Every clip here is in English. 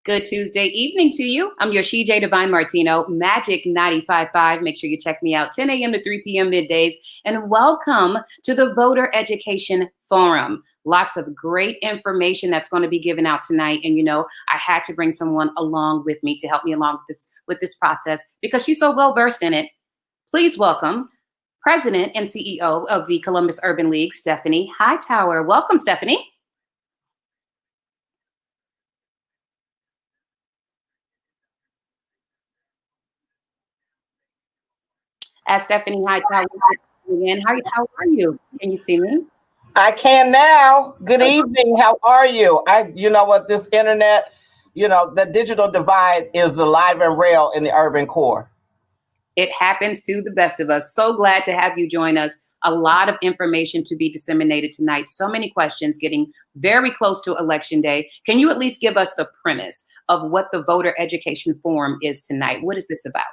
Good Tuesday evening to you. I'm your CJ Divine Martino, Magic 95.5. Make sure you check me out 10 a.m. to 3 p.m. middays. And welcome to the Voter Education Forum. Lots of great information that's going to be given out tonight. And I had to bring someone along with me to help me along with this process because she's so well versed in it. Please welcome President and CEO of the Columbus Urban League, Stephanie Hightower. Welcome, Stephanie. As Stephanie Hightower again. How are you? Can you see me? I can now. Good evening. How are you? You know what, this internet, the digital divide is alive and real in the urban core. It happens to the best of us. So glad to have you join us. A lot of information to be disseminated tonight. So many questions getting very close to Election Day. Can you at least give us the premise of what the Voter Education Forum is tonight? What is this about?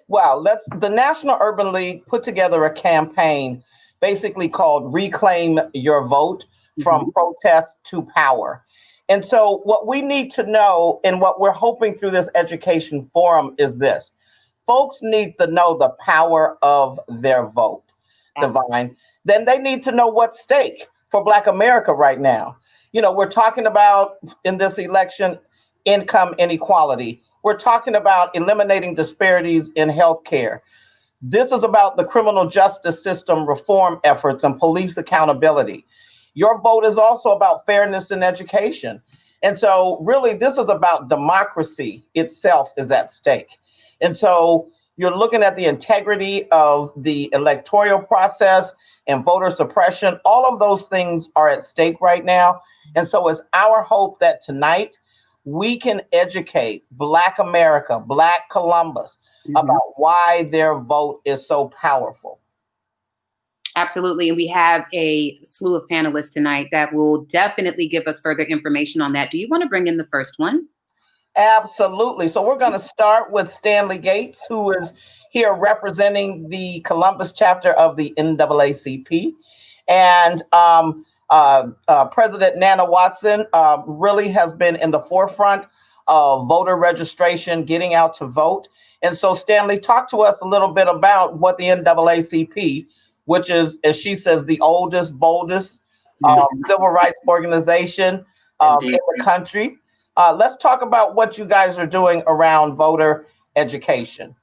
Well, the National Urban League put together a campaign basically called Reclaim Your Vote, from protest to power. And so what we need to know and what we're hoping through this education forum is this. Folks need to know the power of their vote, Divine. Then they need to know what's at stake for Black America right now. We're talking about in this election income inequality. We're talking about eliminating disparities in healthcare. This is about the criminal justice system reform efforts and police accountability. Your vote is also about fairness in education. And so really, this is about democracy itself is at stake. And so you're looking at the integrity of the electoral process and voter suppression. All of those things are at stake right now. And so it's our hope that tonight we can educate Black America, Black Columbus, about why their vote is so powerful. Absolutely. And we have a slew of panelists tonight that will definitely give us further information on that. Do you want to bring in the first one? Absolutely. So we're going to start with Stanley Gates, who is here representing the Columbus chapter of the NAACP. And President Nana Watson really has been in the forefront of voter registration, getting out to vote. And so, Stanley, talk to us a little bit about what the NAACP, which is, as she says, the oldest, boldest civil rights organization in the country. Let's talk about what you guys are doing around voter education.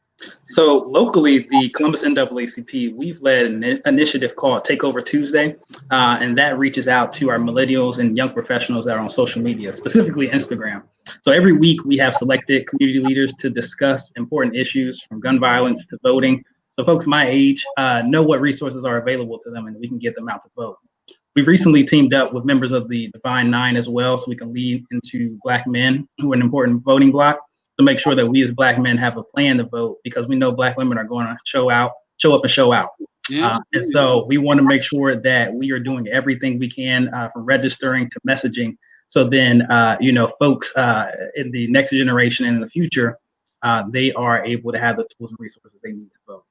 So locally, the Columbus NAACP, we've led an initiative called Takeover Tuesday, and that reaches out to our millennials and young professionals that are on social media, specifically Instagram. So every week we have selected community leaders to discuss important issues from gun violence to voting. So folks my age know what resources are available to them and we can get them out to vote. We've recently teamed up with members of the Divine Nine as well, so we can lead into Black men who are an important voting bloc, to make sure that we as Black men have a plan to vote, because we know Black women are going to show up and show out. And so we want to make sure that we are doing everything we can from registering to messaging. So then, folks in the next generation and in the future, they are able to have the tools and resources they need to vote.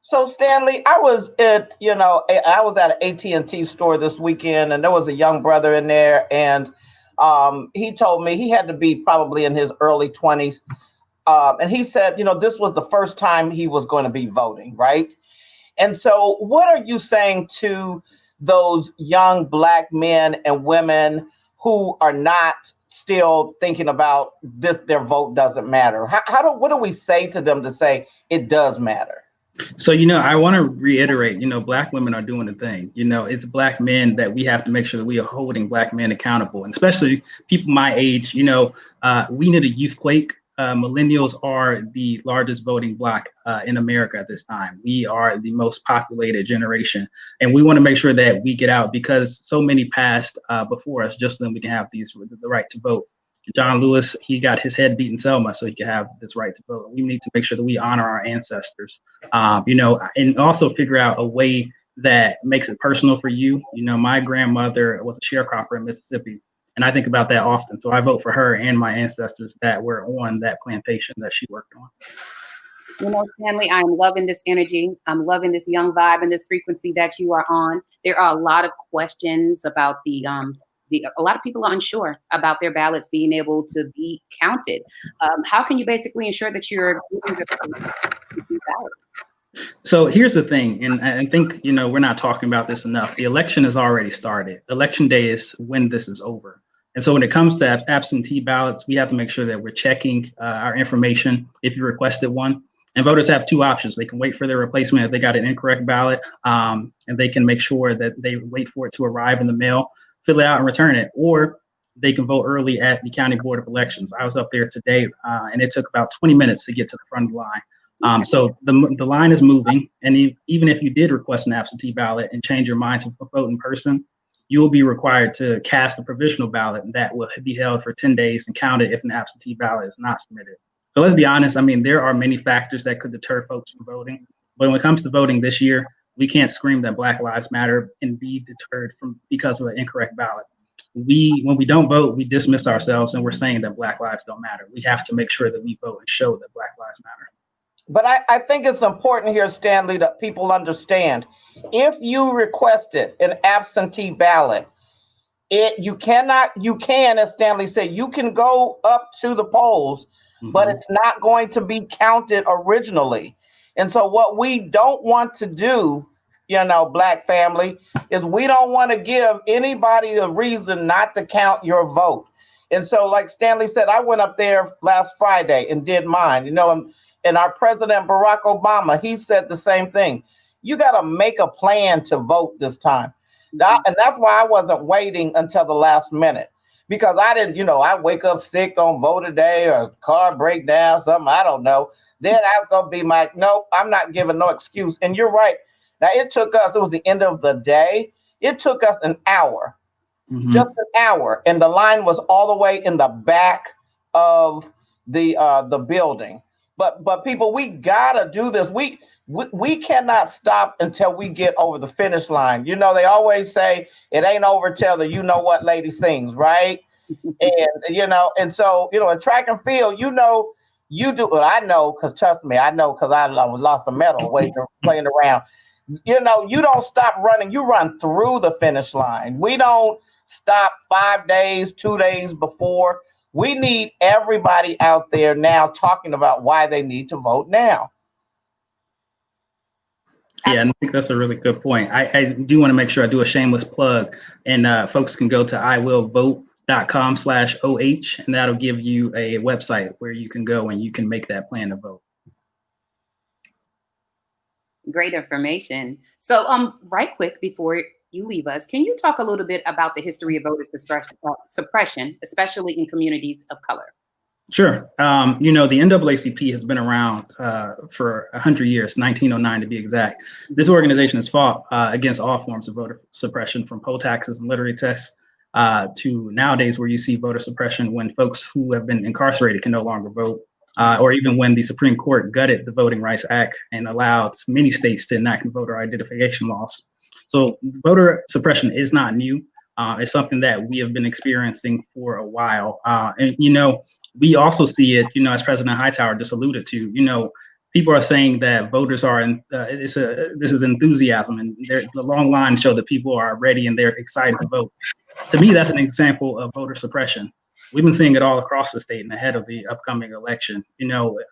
So Stanley, I was at an AT&T store this weekend, and there was a young brother in there, and he told me he had to be probably in his early 20s. And he said, this was the first time he was going to be voting, right? And so what are you saying to those young Black men and women who are not still thinking about this, their vote doesn't matter? What do we say to them to say it does matter? So, I want to reiterate, Black women are doing the thing. It's Black men that we have to make sure that we are holding Black men accountable, and especially people my age. We need a youth quake. Millennials are the largest voting bloc in America at this time. We are the most populated generation, and we want to make sure that we get out, because so many passed before us just so that we can have the right to vote. John Lewis, he got his head beat in Selma so he could have this right to vote. We need to make sure that we honor our ancestors, and also figure out a way that makes it personal for you. My grandmother was a sharecropper in Mississippi, and I think about that often. So I vote for her and my ancestors that were on that plantation that she worked on. Stanley, I'm loving this energy. I'm loving this young vibe and this frequency that you are on. There are a lot of questions about the a lot of people are unsure about their ballots being able to be counted. How can you basically ensure that you're giving the ballot? So here's the thing, and I think, we're not talking about this enough. The election has already started. Election day is when this is over. And so when it comes to absentee ballots, we have to make sure that we're checking our information if you requested one. And voters have two options. They can wait for their replacement if they got an incorrect ballot, and they can make sure that they wait for it to arrive in the mail, fill it out and return it, or they can vote early at the County Board of Elections. I was up there today, and it took about 20 minutes to get to the front of the line. So the line is moving, and even if you did request an absentee ballot and change your mind to vote in person, you will be required to cast a provisional ballot, and that will be held for 10 days and counted if an absentee ballot is not submitted. So let's be honest, there are many factors that could deter folks from voting. But when it comes to voting this year, we can't scream that Black Lives Matter and be deterred because of an incorrect ballot. When we don't vote, we dismiss ourselves and we're saying that Black lives don't matter. We have to make sure that we vote and show that Black lives matter. But I think it's important here, Stanley, that people understand. If you requested an absentee ballot, you can, as Stanley said, you can go up to the polls, but it's not going to be counted originally. And so what we don't want to do, Black family, is we don't want to give anybody a reason not to count your vote. And so, like Stanley said, I went up there last Friday and did mine, and our president, Barack Obama, he said the same thing. You got to make a plan to vote this time. And that's why I wasn't waiting until the last minute, because I didn't, I wake up sick on voter day or car breakdown, something, I don't know. Then I was going to be like, nope, I'm not giving no excuse. And you're right. Now, it was the end of the day. It took us an hour, just an hour. And the line was all the way in the back of the building. But people, we gotta do this. We cannot stop until we get over the finish line. They always say it ain't over till the you know what lady sings, right? And so in track and field, you do. Well, I know, because trust me, I know, because I lost a medal playing around. You don't stop running. You run through the finish line. We don't stop 5 days, 2 days before. We need everybody out there now talking about why they need to vote now. Yeah, and I think that's a really good point. I do want to make sure I do a shameless plug, and folks can go to iwillvote.com/OH, and that'll give you a website where you can go and you can make that plan to vote. Great information. So, right quick before you leave us, can you talk a little bit about the history of voter suppression, especially in communities of color? Sure. The NAACP has been around for 100 years, 1909 to be exact. This organization has fought against all forms of voter suppression, from poll taxes and lottery tests to nowadays where you see voter suppression when folks who have been incarcerated can no longer vote, or even when the Supreme Court gutted the Voting Rights Act and allowed many states to enact voter identification laws. So voter suppression is not new. It's something that we have been experiencing for a while. And we also see it, as President Hightower just alluded to, people are saying that voters are, this is enthusiasm, and the long lines show that people are ready and they're excited to vote. To me, that's an example of voter suppression. We've been seeing it all across the state and ahead of the upcoming election.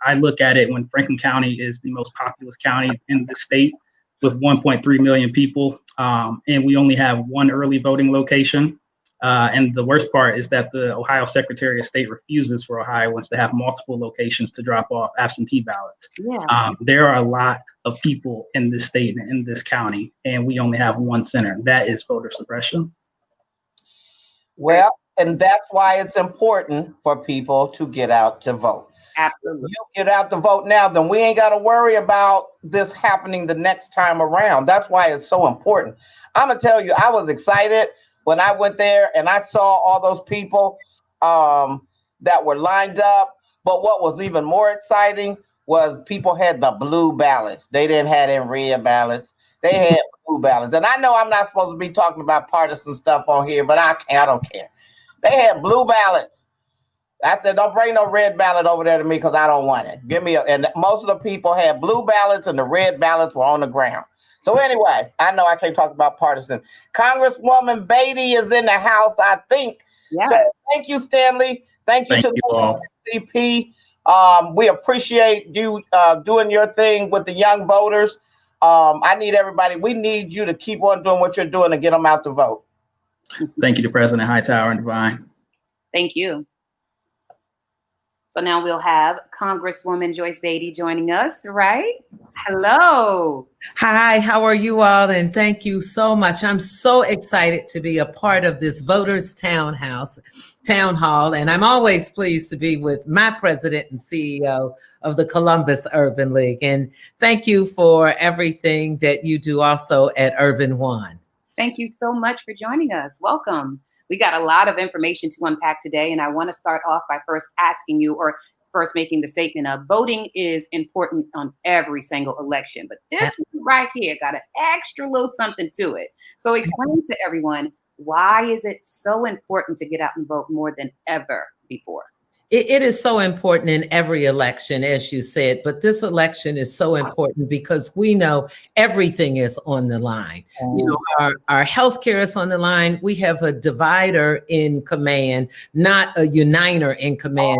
I look at it when Franklin County is the most populous county in the state with 1.3 million people, and we only have one early voting location. And the worst part is that the Ohio Secretary of State refuses for Ohioans to have multiple locations to drop off absentee ballots. Yeah. There are a lot of people in this state and in this county, and we only have one center. That is voter suppression. Well, and that's why it's important for people to get out to vote. Absolutely. You get out to vote now, then we ain't got to worry about this happening the next time around. That's why it's so important. I'm going to tell you, I was excited when I went there and I saw all those people that were lined up. But what was even more exciting was people had the blue ballots. They didn't have any red ballots. They had blue ballots. And I know I'm not supposed to be talking about partisan stuff on here, but I don't care. They had blue ballots. I said, don't bring no red ballot over there to me because I don't want it. And most of the people had blue ballots and the red ballots were on the ground. So anyway, I know I can't talk about partisan. Congresswoman Beatty is in the house, I think. Yeah. So thank you, Stanley. Thank you Thank to you the all. CP. We appreciate you doing your thing with the young voters. I need everybody. We need you to keep on doing what you're doing to get them out to vote. Thank you to President Hightower and Devine. Thank you. So now we'll have Congresswoman Joyce Beatty joining us, right? Hello. Hi, how are you all? And thank you so much. I'm so excited to be a part of this Voters Town Hall. And I'm always pleased to be with my president and CEO of the Columbus Urban League. And thank you for everything that you do also at Urban One. Thank you so much for joining us. Welcome. We got a lot of information to unpack today, and I want to start off by first asking you, or first making the statement of voting is important on every single election. But this one right here got an extra little something to it. So explain to everyone, why is it so important to get out and vote more than ever before? It is so important in every election, as you said, but this election is so important because we know everything is on the line. You know, our healthcare is on the line. We have a divider in command, not a uniter in command.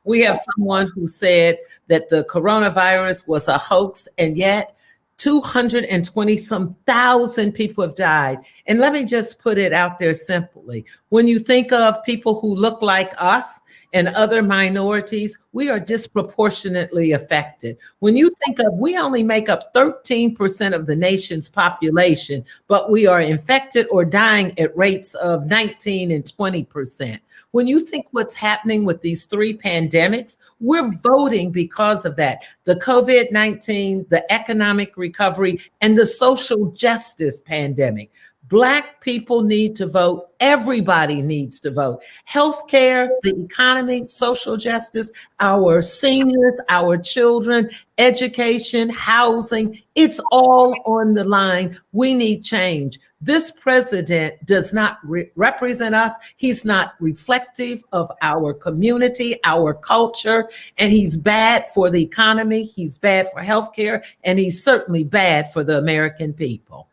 We have someone who said that the coronavirus was a hoax, and yet 220-some thousand people have died. And let me just put it out there simply. When you think of people who look like us and other minorities, we are disproportionately affected. When you think of, we only make up 13% of the nation's population, but we are infected or dying at rates of 19 and 20%. When you think what's happening with these three pandemics, we're voting because of that. The COVID-19, the economic recovery, and the social justice pandemic. Black people need to vote. Everybody needs to vote. Healthcare, the economy, social justice, our seniors, our children, education, housing, it's all on the line. We need change. This president does not represent us. He's not reflective of our community, our culture, and he's bad for the economy. He's bad for healthcare, and he's certainly bad for the American people.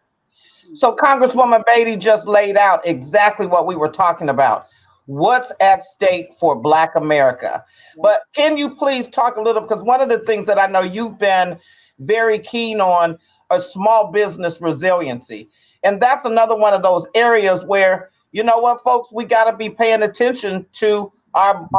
So Congresswoman Beatty just laid out exactly what we were talking about. What's at stake for Black America? But can you please talk a little, because one of the things that I know you've been very keen on is small business resiliency. And that's another one of those areas where, you know what, folks, we got to be paying attention to our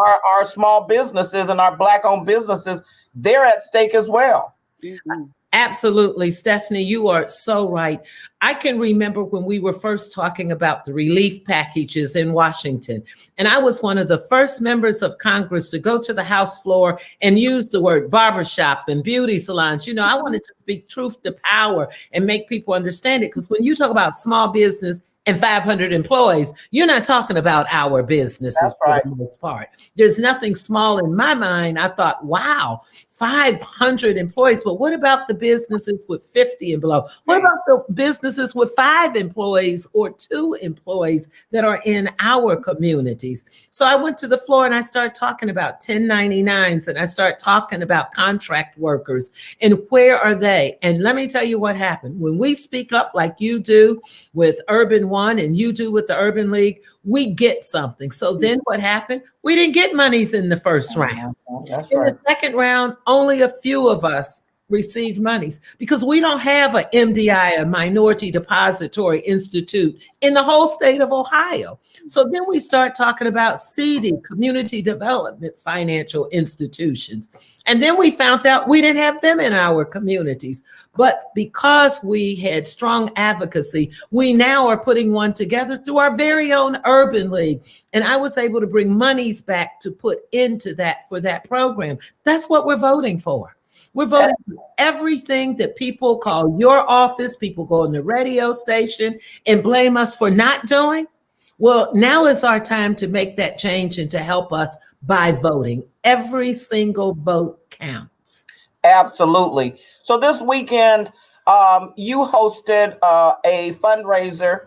small businesses and our Black-owned businesses. They're at stake as well. Mm-hmm. Absolutely, Stephanie, you are so right. I can remember when we were first talking about the relief packages in Washington, and I was one of the first members of Congress to go to the House floor and use the word barbershop and beauty salons. You know, I wanted to speak truth to power and make people understand it, because when you talk about small business and 500 employees, you're not talking about our businesses for the most part. There's nothing small in my mind. I thought, wow, 500 employees, but what about the businesses with 50 and below? What about the businesses with 5 employees or 2 employees that are in our communities? So I went to the floor and I started talking about 1099s, and I started talking about contract workers and where are they? And let me tell you what happened. When we speak up like you do with Urban One and you do with the Urban League, we get something. So then what happened? We didn't get monies in the first round. That's In right. the second round, only a few of us received monies because we don't have a MDI, a Minority Depository Institute, in the whole state of Ohio. So then we start talking about CDI, Community Development Financial Institutions. And then we found out we didn't have them in our communities. But because we had strong advocacy, we now are putting one together through our very own Urban League. And I was able to bring monies back to put into that for that program. That's what we're voting for. We're voting for everything that people call your office, people go on the radio station and blame us for not doing. Well, now is our time to make that change and to help us by voting. Every single vote counts. Absolutely. So this weekend, you hosted a fundraiser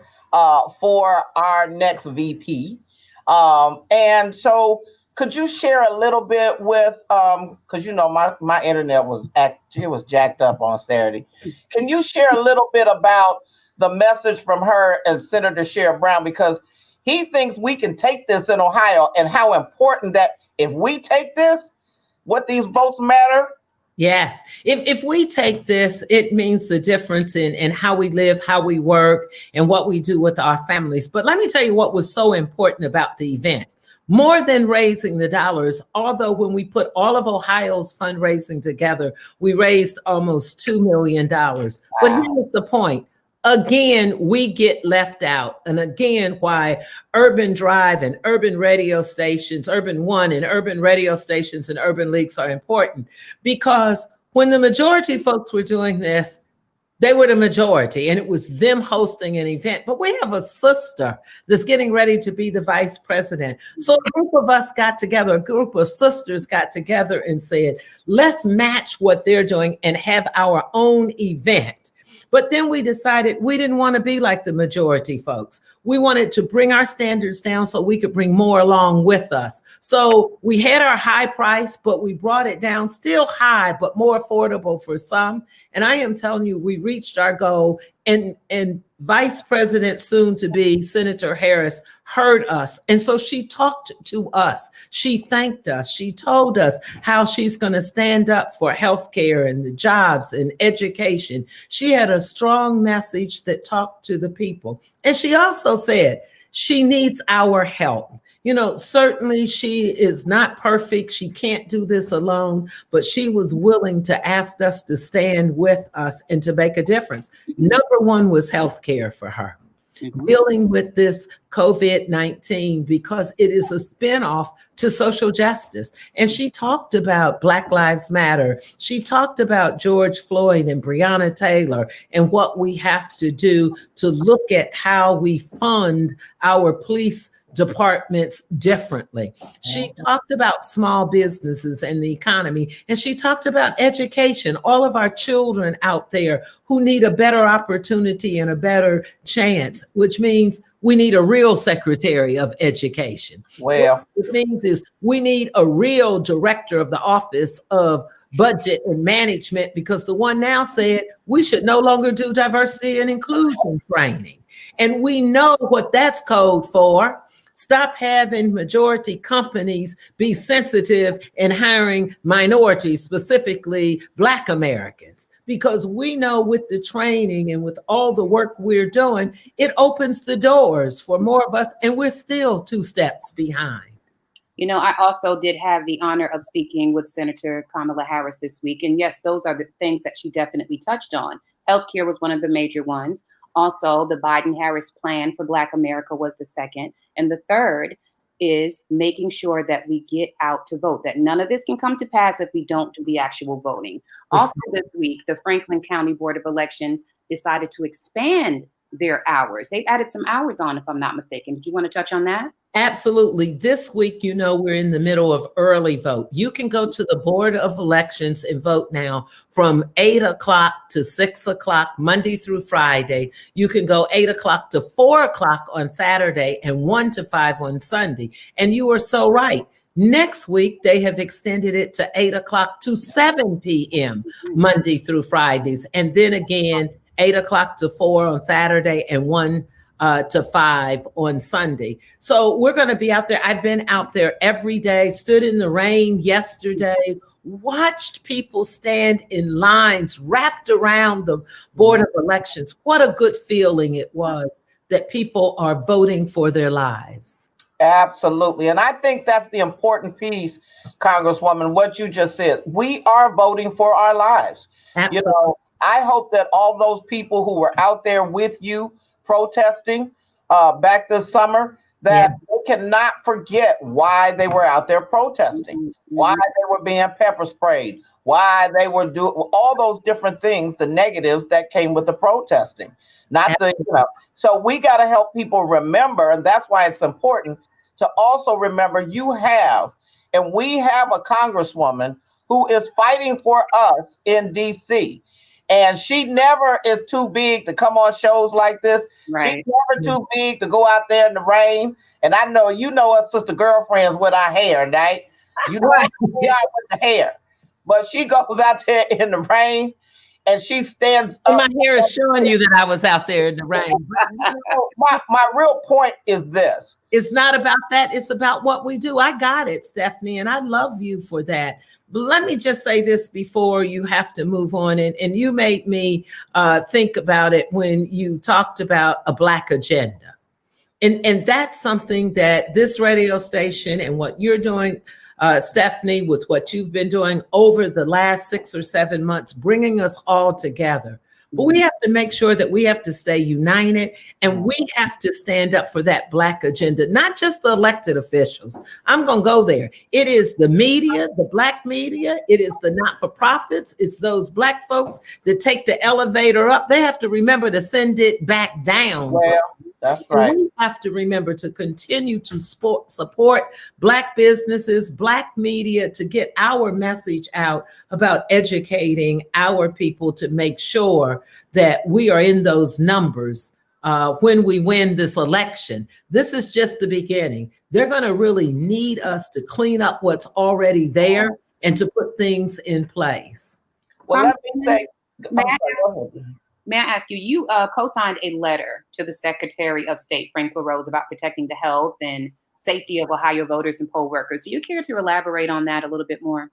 for our next VP. And so could you share a little bit with, because you know my internet was jacked up on Saturday. Can you share a little bit about the message from her and Senator Sherrod Brown, because he thinks we can take this in Ohio, and how important that if we take this, what these votes matter. Yes. If we take this, it means the difference in how we live, how we work, and what we do with our families. But let me tell you what was so important about the event. More than raising the dollars, although when we put all of Ohio's fundraising together, we raised almost $2 million. But here's the point. Again, we get left out. And again, why Urban Drive and urban radio stations, Urban One and urban radio stations and urban leagues are important. Because when the majority of folks were doing this, they were the majority, and it was them hosting an event. But we have a sister that's getting ready to be the vice president. So a group of us got together, a group of sisters got together and said, let's match what they're doing and have our own event. But then we decided we didn't want to be like the majority folks. We wanted to bring our standards down so we could bring more along with us. So we had our high price, but we brought it down, still high, but more affordable for some. And I am telling you, we reached our goal, and Vice President, soon to be Senator Harris, heard us. And so she talked to us. She thanked us. She told us how she's going to stand up for healthcare and the jobs and education. She had a strong message that talked to the people. And she also said she needs our help. You know, certainly she is not perfect. She can't do this alone, but she was willing to ask us to stand with us and to make a difference. Number one was healthcare for her. Dealing with this COVID-19, because it is a spinoff to social justice. And she talked about Black Lives Matter. She talked about George Floyd and Breonna Taylor and what we have to do to look at how we fund our police departments differently. She talked about small businesses and the economy, and she talked about education, all of our children out there who need a better opportunity and a better chance, which means we need a real Secretary of Education. Well, what it means is we need a real director of the Office of Budget and Management, because the one now said we should no longer do diversity and inclusion training. And we know what that's code for. Stop having majority companies be sensitive in hiring minorities, specifically Black Americans, because we know with the training and with all the work we're doing, it opens the doors for more of us, and we're still 2 steps behind. You know, I also did have the honor of speaking with Senator Kamala Harris this week. And yes, those are the things that she definitely touched on. Healthcare was one of the major ones. Also, the Biden-Harris plan for Black America was the second. And the third is making sure that we get out to vote, that none of this can come to pass if we don't do the actual voting. Also this week, the Franklin County Board of Election decided to expand their hours. They've added some hours on, if I'm not mistaken. Did you want to touch on that? Absolutely. This week, you know, we're in the middle of early vote. You can go to the Board of Elections and vote now from 8 o'clock to 6 o'clock, Monday through Friday. You can go 8 o'clock to 4 o'clock on Saturday and 1 to 5 on Sunday. And you are so right. Next week, they have extended it to 8 o'clock to 7 p.m. Monday through Fridays. And then again, 8 o'clock to 4 on Saturday and 1 to 5 on Sunday. So we're going to be out there. I've been out there every day, stood in the rain yesterday, watched people stand in lines wrapped around the Board of Elections. What a good feeling it was that people are voting for their lives. Absolutely. And I think that's the important piece, Congresswoman, what you just said. We are voting for our lives. Absolutely. You know, I hope that all those people who were out there with you protesting back this summer, that they cannot forget why they were out there protesting, why they were being pepper sprayed, why they were doing all those different things, the negatives that came with the protesting. Not the, you know, so we got to help people remember, and that's why it's important to also remember you have, and we have a Congresswoman who is fighting for us in DC. And she never is too big to come on shows like this. Right. She's never too big to go out there in the rain. And I know you know us sister girlfriends with our hair, right? You know we are with the hair. But she goes out there in the rain and she stands up. My hair is showing you that I was out there in the rain. So my real point is this. It's not about that. It's about what we do. I got it, Stephanie, and I love you for that. But let me just say this before you have to move on. And you made me think about it when you talked about a Black agenda. And that's something that this radio station and what you're doing, Stephanie, with what you've been doing over the last 6 or 7 months, bringing us all together. But we have to make sure that we have to stay united and we have to stand up for that Black agenda, not just the elected officials. I'm going to go there. It is the media, the Black media. It is the not-for-profits. It's those Black folks that take the elevator up. They have to remember to send it back down. Well, that's right. We have to remember to continue to support Black businesses, Black media, to get our message out about educating our people to make sure that we are in those numbers when we win this election. This is just the beginning. They're going to really need us to clean up what's already there and to put things in place. Well, let me say, May I ask you, you co-signed a letter to the Secretary of State, Frank LaRose, about protecting the health and safety of Ohio voters and poll workers. Do you care to elaborate on that a little bit more?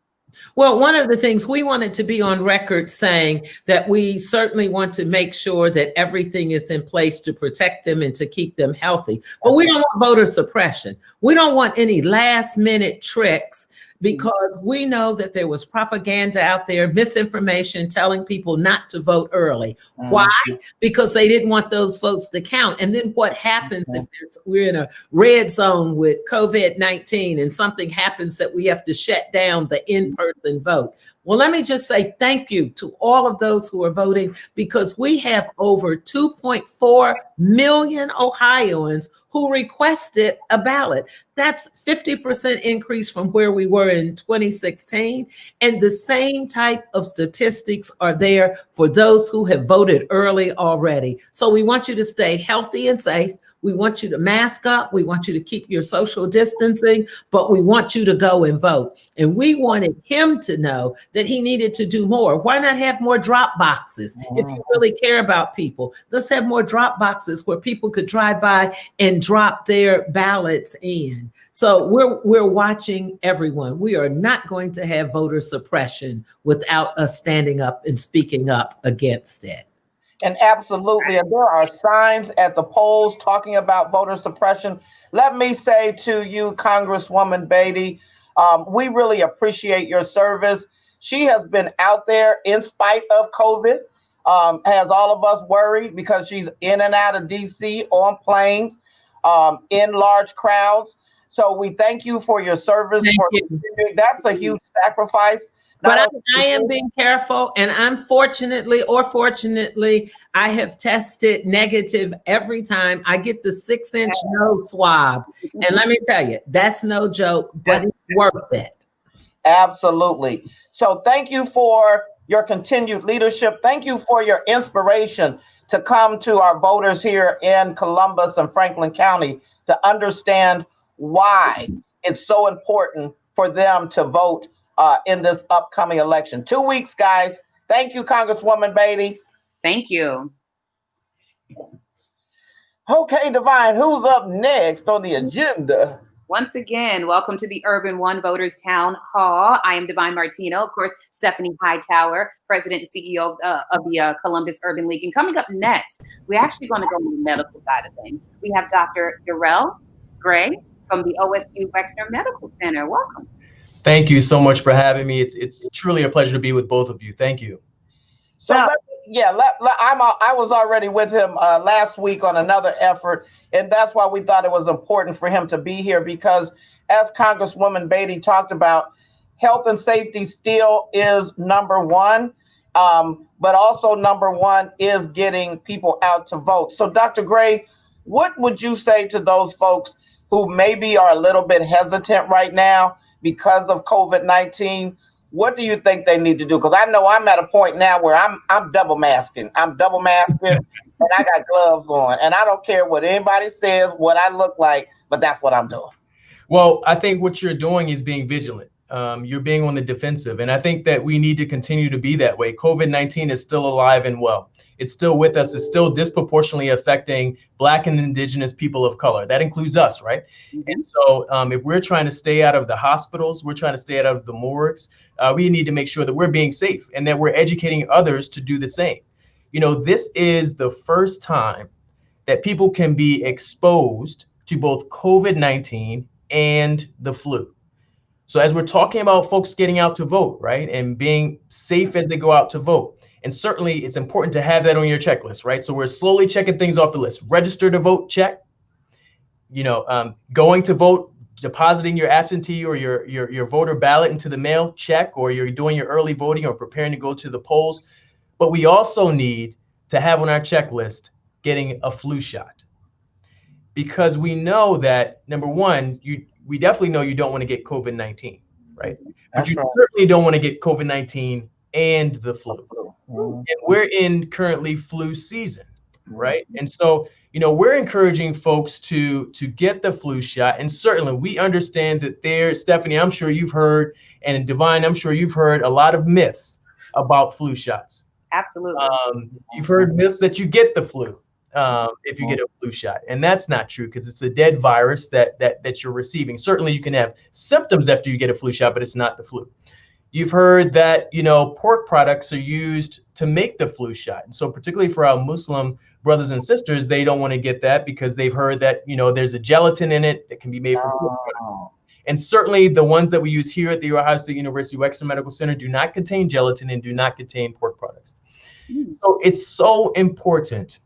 Well, one of the things we wanted to be on record saying that we certainly want to make sure that everything is in place to protect them and to keep them healthy. But we don't want voter suppression. We don't want any last minute tricks, because we know that there was propaganda out there, misinformation telling people not to vote early. Why? Because they didn't want those votes to count. And then what happens if we're in a red zone with COVID-19 and something happens that we have to shut down the in-person vote? Well, let me just say thank you to all of those who are voting, because we have over 2.4 million Ohioans who requested a ballot. That's 50% increase from where we were in 2016. And the same type of statistics are there for those who have voted early already. So we want you to stay healthy and safe. We want you to mask up. We want you to keep your social distancing, but we want you to go and vote. And we wanted him to know that he needed to do more. Why not have more drop boxes? If you really care about people, let's have more drop boxes where people could drive by and drop their ballots in. So we're watching everyone. We are not going to have voter suppression without us standing up and speaking up against it. And absolutely, and there are signs at the polls talking about voter suppression. Let me say to you, Congresswoman Beatty, we really appreciate your service. She has been out there in spite of COVID, has all of us worried because she's in and out of DC on planes, in large crowds. So we thank you for your service. That's a huge sacrifice. But I am being careful, and unfortunately or fortunately, I have tested negative every time. I get the 6-inch nose swab. And let me tell you, that's no joke, but it's worth it. Absolutely. So thank you for your continued leadership. Thank you for your inspiration to come to our voters here in Columbus and Franklin County to understand why it's so important for them to vote in this upcoming election. 2 weeks, guys. Thank you, Congresswoman Beatty. Thank you. Okay, Divine, who's up next on the agenda? Once again, welcome to the Urban One Voters Town Hall. I am Divine Martino, of course, Stephanie Hightower, President and CEO of the Columbus Urban League. And coming up next, we're actually going to go on the medical side of things. We have Dr. Darrell Gray from the OSU Wexner Medical Center. Welcome. Thank you so much for having me. It's truly a pleasure to be with both of you. Thank you. So I was already with him last week on another effort, and that's why we thought it was important for him to be here, because as Congresswoman Beatty talked about, health and safety still is number one, but also number one is getting people out to vote. So Dr. Gray, what would you say to those folks who maybe are a little bit hesitant right now because of COVID-19? What do you think they need to do? Because I know I'm at a point now where I'm double masking. I'm double masking and I got gloves on. And I don't care what anybody says, what I look like, but that's what I'm doing. Well, I think what you're doing is being vigilant. You're being on the defensive. And I think that we need to continue to be that way. COVID-19 is still alive and well. It's still with us. It's still disproportionately affecting Black and Indigenous people of color. That includes us, right? And so if we're trying to stay out of the hospitals, we're trying to stay out of the morgues, we need to make sure that we're being safe and that we're educating others to do the same. You know, this is the first time that people can be exposed to both COVID-19 and the flu. So as we're talking about folks getting out to vote, right, and being safe as they go out to vote, and certainly it's important to have that on your checklist, right? So we're slowly checking things off the list. Register to vote, check. You know, going to vote, depositing your absentee or your voter ballot into the mail, check. Or you're doing your early voting or preparing to go to the polls. But we also need to have on our checklist getting a flu shot, because we know that, number one, we definitely know you don't want to get COVID-19, right? But you certainly don't want to get COVID-19 and the flu. And we're in currently flu season, right? And so, you know, we're encouraging folks to get the flu shot. And certainly we understand that Stephanie, I'm sure you've heard, and Divine, I'm sure you've heard a lot of myths about flu shots. Absolutely. You've heard myths that you get the flu if you get a flu shot. And that's not true, because it's a dead virus that you're receiving. Certainly you can have symptoms after you get a flu shot, but it's not the flu. You've heard that, you know, pork products are used to make the flu shot. And so particularly for our Muslim brothers and sisters, they don't want to get that because they've heard that, you know, there's a gelatin in it that can be made from pork products. And certainly the ones that we use here at the Ohio State University Wexner Medical Center do not contain gelatin and do not contain pork products. So it's so important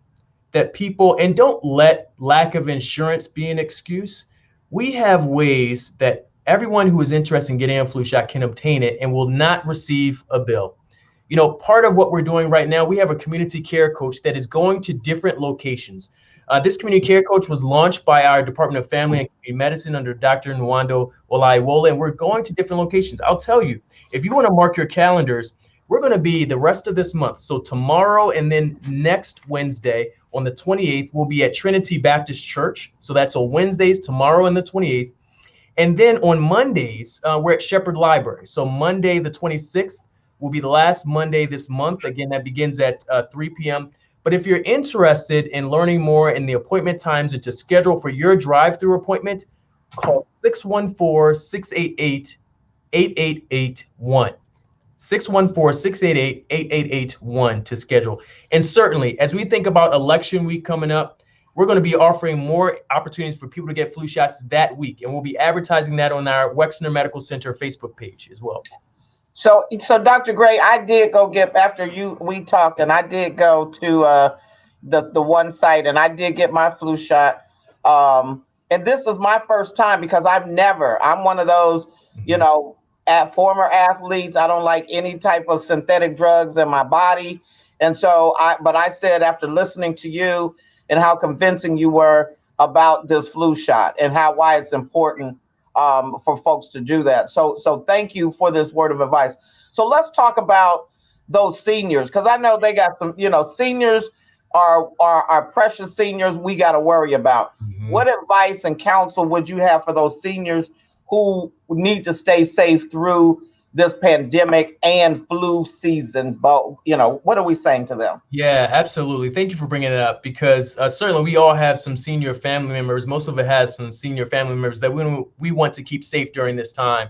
that people, and don't let lack of insurance be an excuse. We have ways that everyone who is interested in getting a flu shot can obtain it and will not receive a bill. You know, part of what we're doing right now, we have a community care coach that is going to different locations. This community care coach was launched by our Department of Family and Community Medicine under Dr. Nwando Olaiwola, and we're going to different locations. I'll tell you, if you want to mark your calendars, we're going to be the rest of this month. So tomorrow and then next Wednesday on the 28th, we'll be at Trinity Baptist Church. So that's on Wednesdays, tomorrow and the 28th. And then on Mondays, we're at Shepherd Library. So Monday, the 26th, will be the last Monday this month. Again, that begins at 3 p.m. But if you're interested in learning more in the appointment times and to schedule for your drive-through appointment, call 614-688-8881. 614-688-8881 to schedule. And certainly, as we think about election week coming up, we're going to be offering more opportunities for people to get flu shots that week. And we'll be advertising that on our Wexner Medical Center Facebook page as well. So Dr. Gray, I did go get, after we talked, and I did go to the one site, and I did get my flu shot. And this is my first time because I'm one of those, you know, former athletes. I don't like any type of synthetic drugs in my body. And so I said, after listening to you and how convincing you were about this flu shot and why it's important for folks to do that. So thank you for this word of advice. So let's talk about those seniors, because I know they got some, you know, seniors are our precious seniors we got to worry about. Mm-hmm. What advice and counsel would you have for those seniors who need to stay safe through this pandemic and flu season? But, you know, what are we saying to them? Yeah, absolutely. Thank you for bringing it up, because certainly we all have some senior family members. Most of it has some senior family members that we want to keep safe during this time.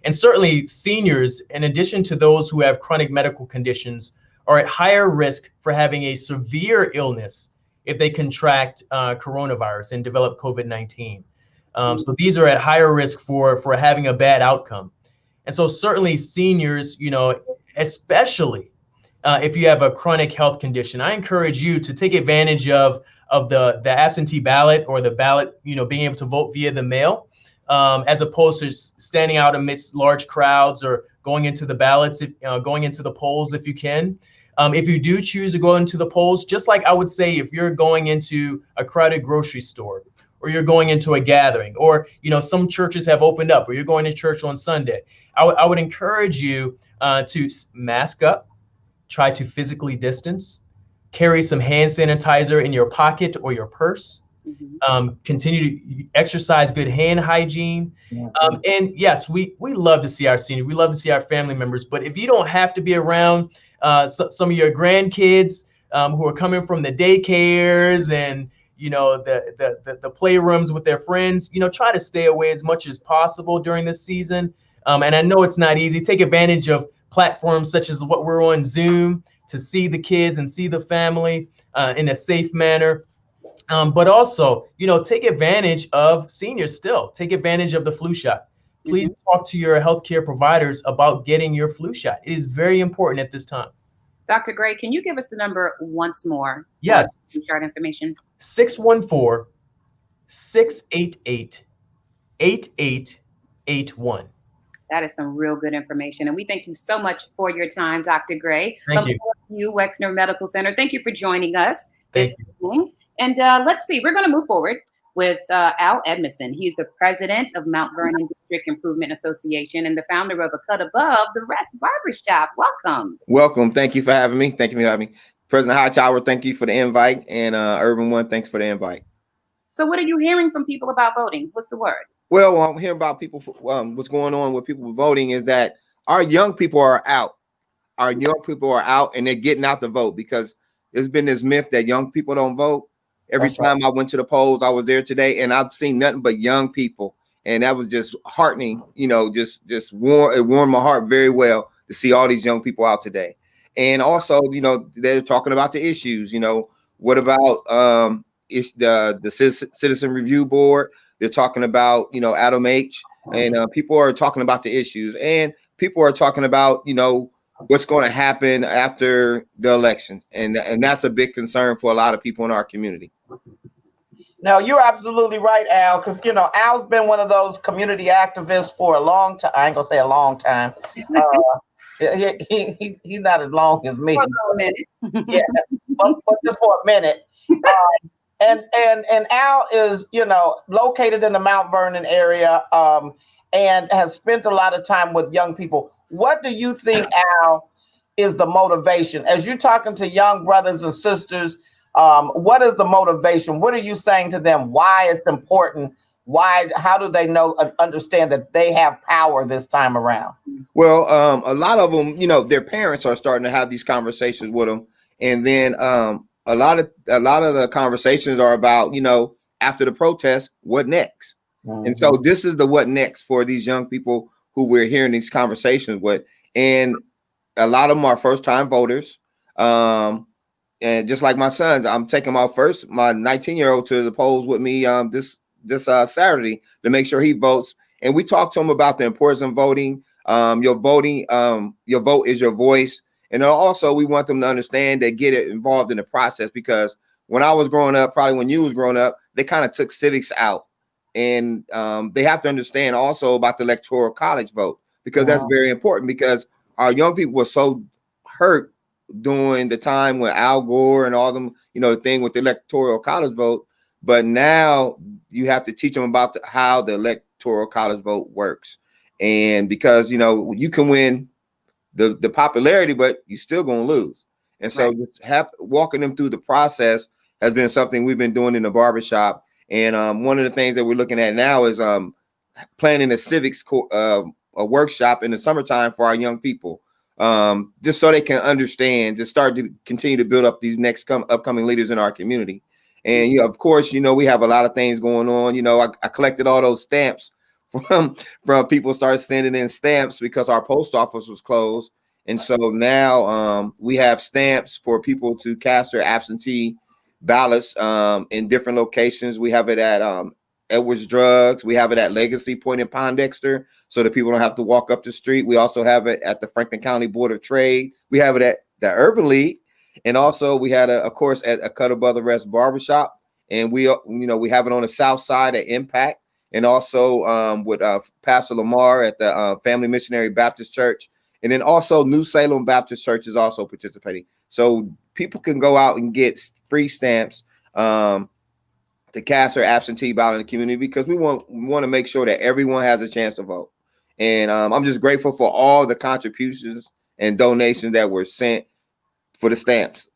And certainly seniors, in addition to those who have chronic medical conditions, are at higher risk for having a severe illness if they contract coronavirus and develop COVID-19. So these are at higher risk for having a bad outcome. And so certainly seniors, you know, especially if you have a chronic health condition, I encourage you to take advantage of the absentee ballot or the ballot, you know, being able to vote via the mail, as opposed to standing out amidst large crowds or going into the ballots, going into the polls if you can. If you do choose to go into the polls, just like I would say if you're going into a crowded grocery store, or you're going into a gathering, or some churches have opened up, or you're going to church on Sunday, I would encourage you to mask up, try to physically distance, carry some hand sanitizer in your pocket or your purse. Continue to exercise good hand hygiene. And yes, we love to see our seniors. We love to see our family members. But if you don't have to be around some of your grandkids who are coming from the daycares and the playrooms with their friends, try to stay away as much as possible during this season. And I know it's not easy. Take advantage of platforms such as what we're on Zoom to see the kids and see the family in a safe manner. But also, take advantage of seniors still. Take advantage of the flu shot. Please talk to your healthcare providers about getting your flu shot. It is very important at this time. Dr. Gray, can you give us the number once more? Yes. Flu shot information. 614-688-8881. That is some real good information. And we thank you so much for your time, Dr. Gray. Thank you. Wexner Medical Center. Thank you for joining us this Thank evening. And let's see, we're going to move forward with Al Edmondson. He's the president of Mount Vernon District Improvement Association and the founder of A Cut Above the Rest Barbershop. Welcome. Welcome. Thank you for having me. President Hightower, thank you for the invite. And Urban One, thanks for the invite. So what are you hearing from people about voting? What's the word? Well, I'm hearing about people, what's going on with people voting is that our young people are out. Our young people are out and they're getting out to vote because there's been this myth that young people don't vote. Every time I went to the polls, I was there today, and I've seen nothing but young people, and that was just heartening. It warmed my heart very well to see all these young people out today. And also, they're talking about the issues. What about the Citizen Review Board? They're talking about Adam H. And people are talking about the issues, and people are talking about what's going to happen after the election, and that's a big concern for a lot of people in our community. No, you're absolutely right, Al, because Al's been one of those community activists for a long time. I ain't gonna say a long time. He's not as long as me. For a minute. Yeah, but just for a minute. And Al is located in the Mount Vernon area and has spent a lot of time with young people. What do you think, Al, is the motivation as you're talking to young brothers and sisters? What is the motivation? What are you saying to them? Why it's important? Why? How do they understand that they have power this time around? Well, a lot of them, their parents are starting to have these conversations with them, and then a lot of the conversations are about, after the protest, what next? And so this is the what next for these young people who we're hearing these conversations with, and a lot of them are first-time voters. And just like my sons, I'm taking my 19-year-old to the polls with me this Saturday to make sure he votes. And we talk to him about the importance of voting. Your vote is your voice. And also we want them to understand that get involved in the process, because when I was growing up, probably when you was growing up, they kind of took civics out. And they have to understand also about the Electoral College vote, because that's very important, because our young people were so hurt during the time when Al Gore and all them, the thing with the Electoral College vote. But now you have to teach them about how the Electoral College vote works. And because, you can win the popularity, but you're still going to lose. And so walking them through the process has been something we've been doing in the barbershop. And one of the things that we're looking at now is planning a civics a workshop in the summertime for our young people. Just so they can understand, to start to continue to build up these next upcoming leaders in our community. And of course, we have a lot of things going on. I collected all those stamps from people started sending in stamps because our post office was closed. And so now we have stamps for people to cast their absentee ballots in different locations. We have it at Edwards Drugs. We have it at Legacy Point in Pondexter, so that people don't have to walk up the street. We also have it at the Franklin County Board of Trade. We have it at the Urban League. And also we had of course, at A Cut Above the Rest Barbershop. And we have it on the south side at Impact. And also with Pastor Lamar at the Family Missionary Baptist Church. And then also New Salem Baptist Church is also participating. So people can go out and get free stamps to cast their absentee ballot in the community, because we want to make sure that everyone has a chance to vote. And I'm just grateful for all the contributions and donations that were sent for the stamps.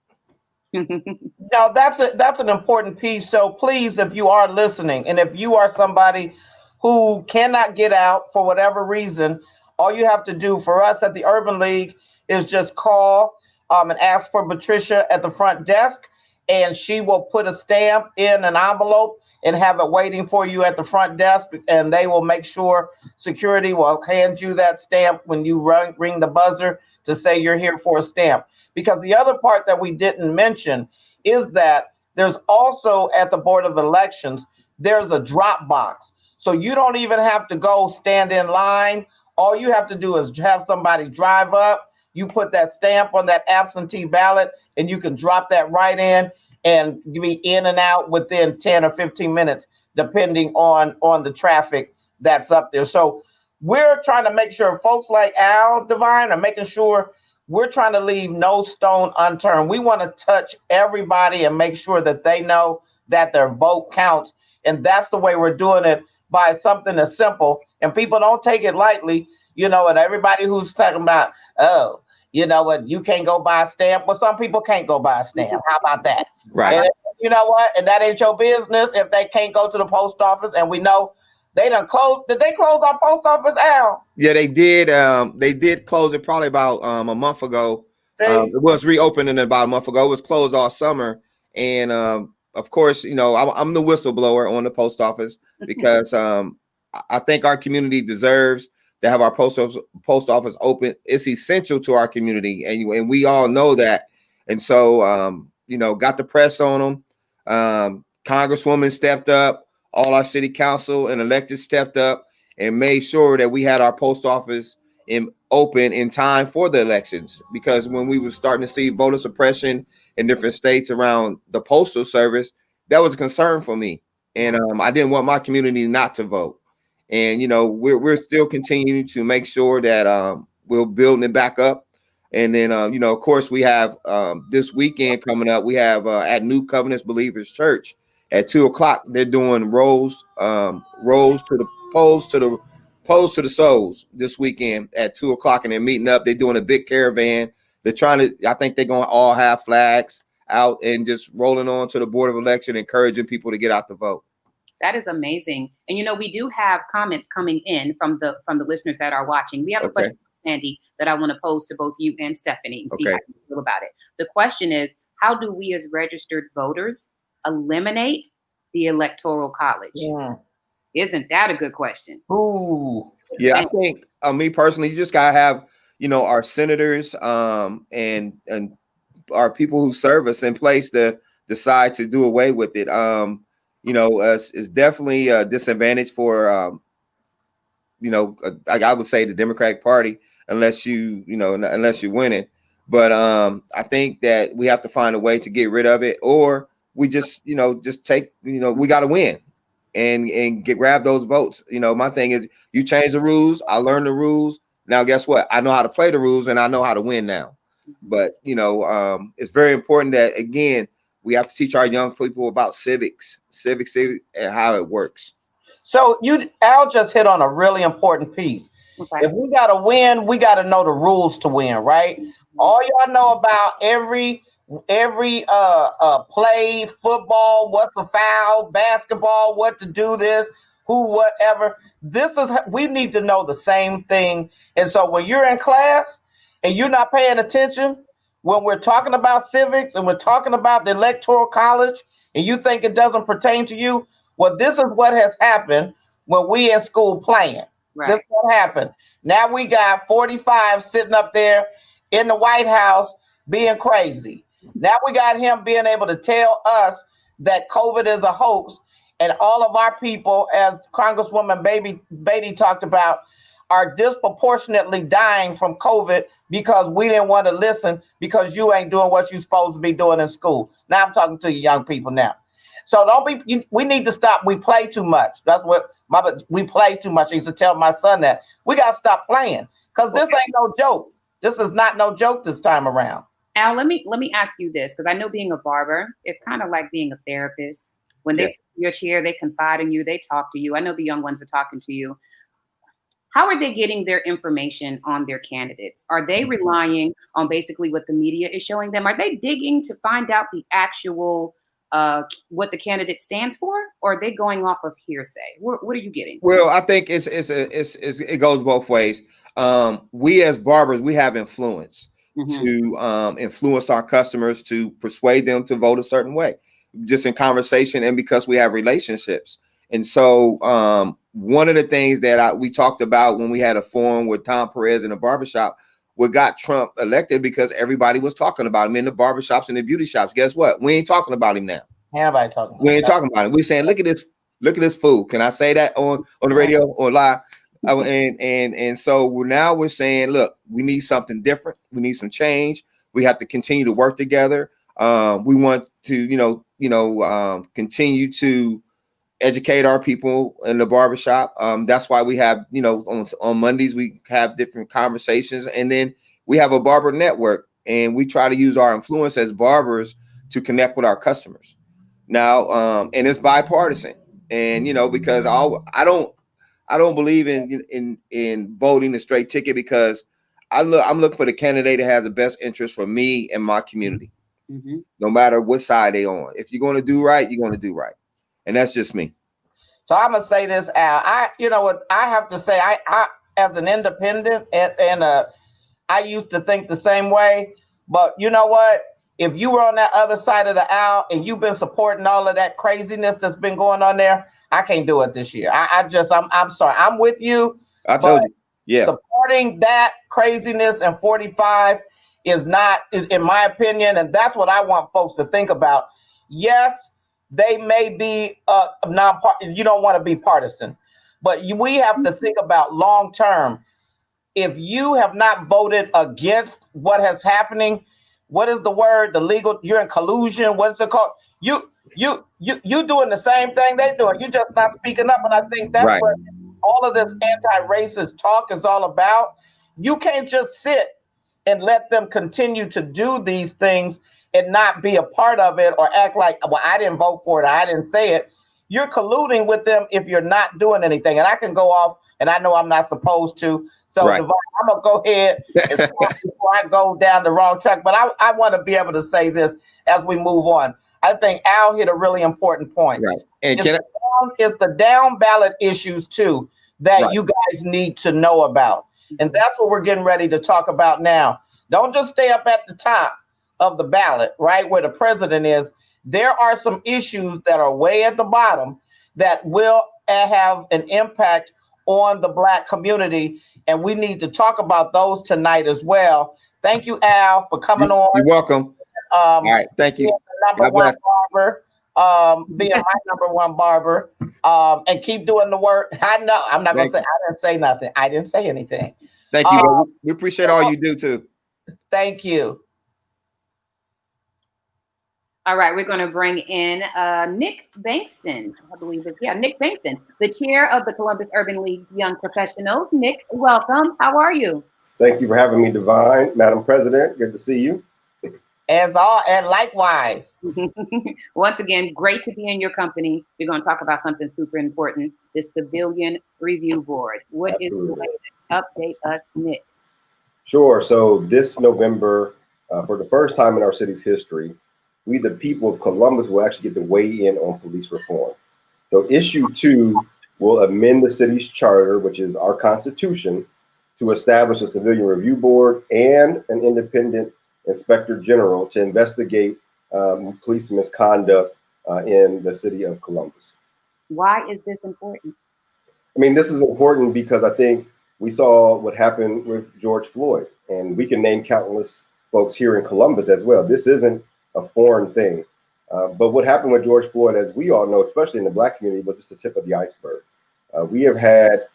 Now that's an important piece. So please, if you are listening, and if you are somebody who cannot get out for whatever reason, all you have to do for us at the Urban League is just call and ask for Patricia at the front desk, and she will put a stamp in an envelope and have it waiting for you at the front desk, and they will make sure security will hand you that stamp when you ring the buzzer to say you're here for a stamp. Because the other part that we didn't mention is that there's also at the Board of Elections, there's a drop box. So you don't even have to go stand in line. All you have to do is have somebody drive up, you put that stamp on that absentee ballot, and you can drop that right in and be in and out within 10 or 15 minutes, depending on the traffic that's up there. So we're trying to make sure folks like Al Devine are making sure we're trying to leave no stone unturned. We want to touch everybody and make sure that they know that their vote counts. And that's the way we're doing it, by something as simple. And people don't take it lightly, and everybody who's talking about, oh, you know what, you can't go buy a stamp. Well, some people can't go buy a stamp. How about that? Right. And you know what? And that ain't your business if they can't go to the post office. And we know they done closed. Did they close our post office, Al? Yeah, they did. They did close it probably about a month ago. It was reopening about a month ago. It was closed all summer. And of course, I'm the whistleblower on the post office, because I think our community deserves to have our post office open. It's essential to our community, and we all know that. And so, got the press on them. Congresswoman stepped up. All our city council and elected stepped up and made sure that we had our post office open in time for the elections. Because when we were starting to see voter suppression in different states around the postal service, that was a concern for me. And I didn't want my community not to vote. And, we're still continuing to make sure that we're building it back up. And then, of course, we have this weekend coming up. We have at New Covenants Believers Church at 2:00. They're doing rolls to the polls to the souls this weekend at 2:00, and they're meeting up. They're doing a big caravan. They're I think they're going to all have flags out and just rolling on to the Board of Election, encouraging people to get out to vote. That is amazing. And we do have comments coming in from the listeners that are watching. We have a question, Andy, that I want to pose to both you and Stephanie and see how you feel about it. The question is, how do we as registered voters eliminate the Electoral College? Yeah. Isn't that a good question? Ooh. Yeah, I think me personally, you just gotta have our senators and our people who serve us in place to decide to do away with it. It's definitely a disadvantage for I would say the Democratic Party, unless you win it. But I think that we have to find a way to get rid of it, or we just take, we got to win and grab those votes. My thing is, you change the rules. I learned the rules. Now, guess what? I know how to play the rules, and I know how to win now. But, it's very important that, again, we have to teach our young people about civics, and how it works. So Al just hit on a really important piece. Okay. If we got to win, we got to know the rules to win, right? All y'all know about every play, football, what's a foul, basketball, what to do this, who, whatever. We need to know the same thing. And so when you're in class and you're not paying attention, when we're talking about civics and we're talking about the Electoral College and you think it doesn't pertain to you, well, this is what has happened when we in school playing. Right. This is what happened. Now we got 45 sitting up there in the White House being crazy. Now we got him being able to tell us that COVID is a hoax, and all of our people, as Congresswoman Beatty talked about, are disproportionately dying from COVID because we didn't want to listen, because you ain't doing what you're supposed to be doing in school. Now I'm talking to you young people now. So we need to stop. We play too much. That's what we play too much. I used to tell my son that. We got to stop playing, because this ain't no joke. This is not no joke this time around. Al, let me ask you this, because I know being a barber is kind of like being a therapist. When they Yeah. sit in your chair, they confide in you, they talk to you. I know the young ones are talking to you. How are they getting their information on their candidates? Are they relying on basically what the media is showing them? Are they digging to find out the actual what the candidate stands for, or are they going off of hearsay? What are you getting? Well, I think it goes both ways. We as barbers, we have influence to influence our customers, to persuade them to vote a certain way, just in conversation, and because we have relationships. And so one of the things that we talked about when we had a forum with Tom Perez in the barbershop, what got Trump elected, because everybody was talking about him in the barbershops and the beauty shops. Guess what? We ain't talking about him now. Nobody talking about We ain't talking about him. We're saying, look at this fool. Can I say that on the radio or live? And so we're saying, look, we need something different. We need some change. We have to continue to work together. We want to, continue to educate our people in the barbershop. That's why we have, on Mondays, we have different conversations, and then we have a barber network, and we try to use our influence as barbers to connect with our customers. Now, and it's bipartisan, and because I don't believe in voting a straight ticket, because I'm looking for the candidate that has the best interest for me and my community, no matter what side they on. If you're going to do right, you're going to do right, and that's just me. So I'm gonna say this, Al. You know what I have to say. I as an independent, and I used to think the same way. But you know what? If you were on that other side of the aisle and you've been supporting all of that craziness that's been going on there, I can't do it this year. I'm sorry. I'm with you. I told you. Yeah. Supporting that craziness in 45 is not, in my opinion, and that's what I want folks to think about. Yes, they may be you don't want to be partisan, but we have to think about long term. If you have not voted against what is happening, what is the word? The legal, you're in collusion. What's it called? You doing the same thing they doing. You're just not speaking up. And I think that's right. what all of this anti-racist talk is all about. You can't just sit and let them continue to do these things and not be a part of it, or act like, well, I didn't vote for it, I didn't say it. You're colluding with them if you're not doing anything. And I can go off, and I know I'm not supposed to. So right. Devon, I'm going to go ahead and stop before I go down the wrong track. But I want to be able to say this as we move on. I think Al hit a really important point. Right. And it's the down ballot issues, too, that right. you guys need to know about. And that's what we're getting ready to talk about now. Don't just stay up at the top of the ballot, right, where the president is. There are some issues that are way at the bottom that will have an impact on the Black community, and we need to talk about those tonight as well. Thank you, Al, for coming on. You're welcome. All right, thank you. Number one barber, being my number one barber, and keep doing the work. I know I'm not gonna say I didn't say nothing. I didn't say anything. Thank you. We appreciate all you do too. Thank you. All right, we're going to bring in Nick Bankston. I believe it's, Nick Bankston, the chair of the Columbus Urban League's Young Professionals. Nick, welcome. How are you? Thank you for having me, Divine. Madam President, good to see you. And likewise. Once again, great to be in your company. We're going to talk about something super important, the Civilian Review Board. What Absolutely. Is the latest? Update us, Nick. Sure. So this November, for the first time in our city's history, we, the people of Columbus, will actually get to weigh in on police reform. So issue 2 will amend the city's charter, which is our constitution, to establish a civilian review board and an independent inspector general to investigate police misconduct in the city of Columbus. Why is this important? I mean, this is important because I think we saw what happened with George Floyd, and we can name countless folks here in Columbus as well. This isn't a foreign thing. But what happened with George Floyd, as we all know, especially in the Black community, was just the tip of the iceberg. We have had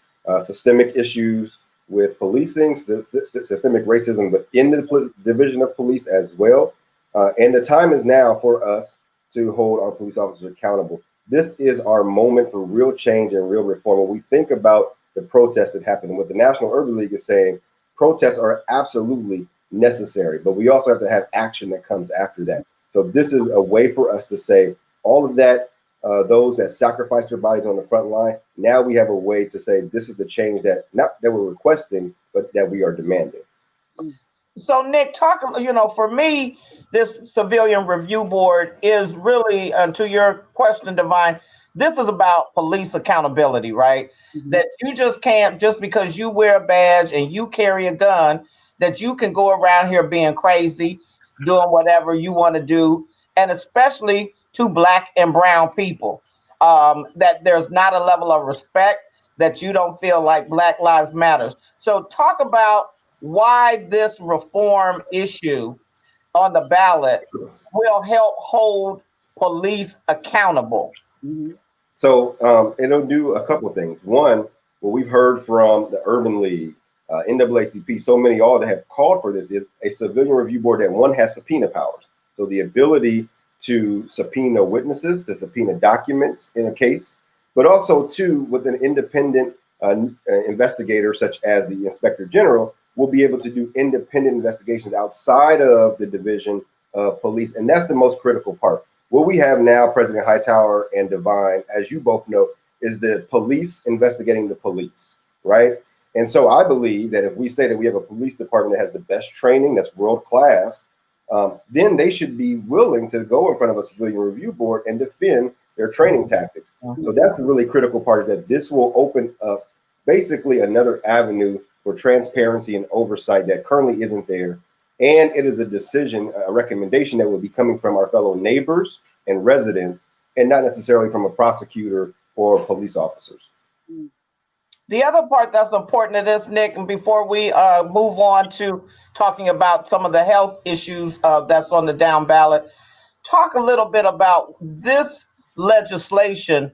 systemic issues with policing, systemic racism within the division of police as well. And the time is now for us to hold our police officers accountable. This is our moment for real change and real reform. When we think about the protests that happened, and what the National Urban League is saying, protests are absolutely necessary, but we also have to have action that comes after that. So this is a way for us to say all of that those that sacrifice their bodies on the front line. Now we have a way to say this is the change that not that we're requesting, but that we are demanding. So Nick, for me, this civilian review board is really, to your question, Divine, this is about police accountability, right? Mhm. That you just can't, just because you wear a badge and you carry a gun, that you can go around here being crazy, doing whatever you want to do, and especially to Black and brown people, that there's not a level of respect, that you don't feel like Black Lives Matters. So talk about why this reform issue on the ballot will help hold police accountable. Mhm. So it'll do a couple of things. One, what we've heard from the Urban League, NAACP, so many all that have called for this is a civilian review board that one has subpoena powers. So the ability to subpoena witnesses, to subpoena documents in a case, but also two, with an independent investigator such as the Inspector General, will be able to do independent investigations outside of the division of police. And that's the most critical part. What we have now, President Hightower and Divine, as you both know, is the police investigating the police, right? And so I believe that if we say that we have a police department that has the best training, that's world class, then they should be willing to go in front of a civilian review board and defend their training tactics. So that's the really critical part, is that this will open up basically another avenue for transparency and oversight that currently isn't there. And it is a decision, a recommendation that will be coming from our fellow neighbors and residents, and not necessarily from a prosecutor or police officers. The other part that's important to this, Nick, and before we move on to talking about some of the health issues that's on the down ballot, talk a little bit about this legislation,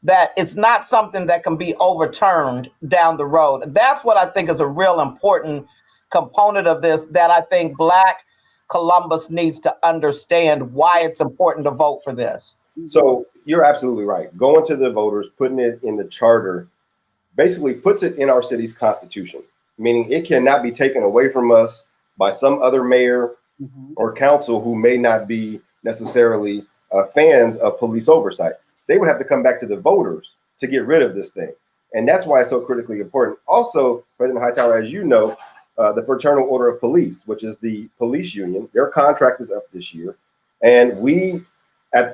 that it's not something that can be overturned down the road. That's what I think is a real important component of this, that I think Black Columbus needs to understand why it's important to vote for this. So you're absolutely right. Going to the voters, putting it in the charter, basically puts it in our city's constitution, meaning it cannot be taken away from us by some other mayor or council who may not be necessarily fans of police oversight. They would have to come back to the voters to get rid of this thing. And that's why it's so critically important. Also, President Hightower, as you know, the Fraternal Order of Police, which is the police union, their contract is up this year. And we,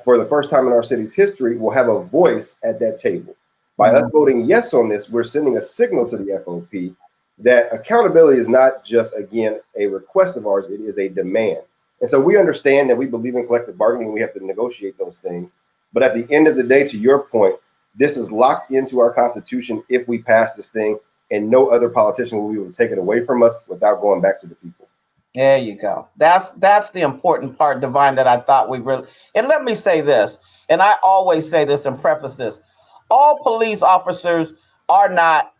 for the first time in our city's history, will have a voice at that table. By us voting yes on this, we're sending a signal to the FOP that accountability is not just, again, a request of ours, it is a demand. And so we understand that we believe in collective bargaining, we have to negotiate those things. But at the end of the day, to your point, this is locked into our Constitution if we pass this thing, and no other politician will be able to take it away from us without going back to the people. There you go. That's the important part, Divine, that I thought we really. And let me say this, and I always say this and preface this: all police officers are not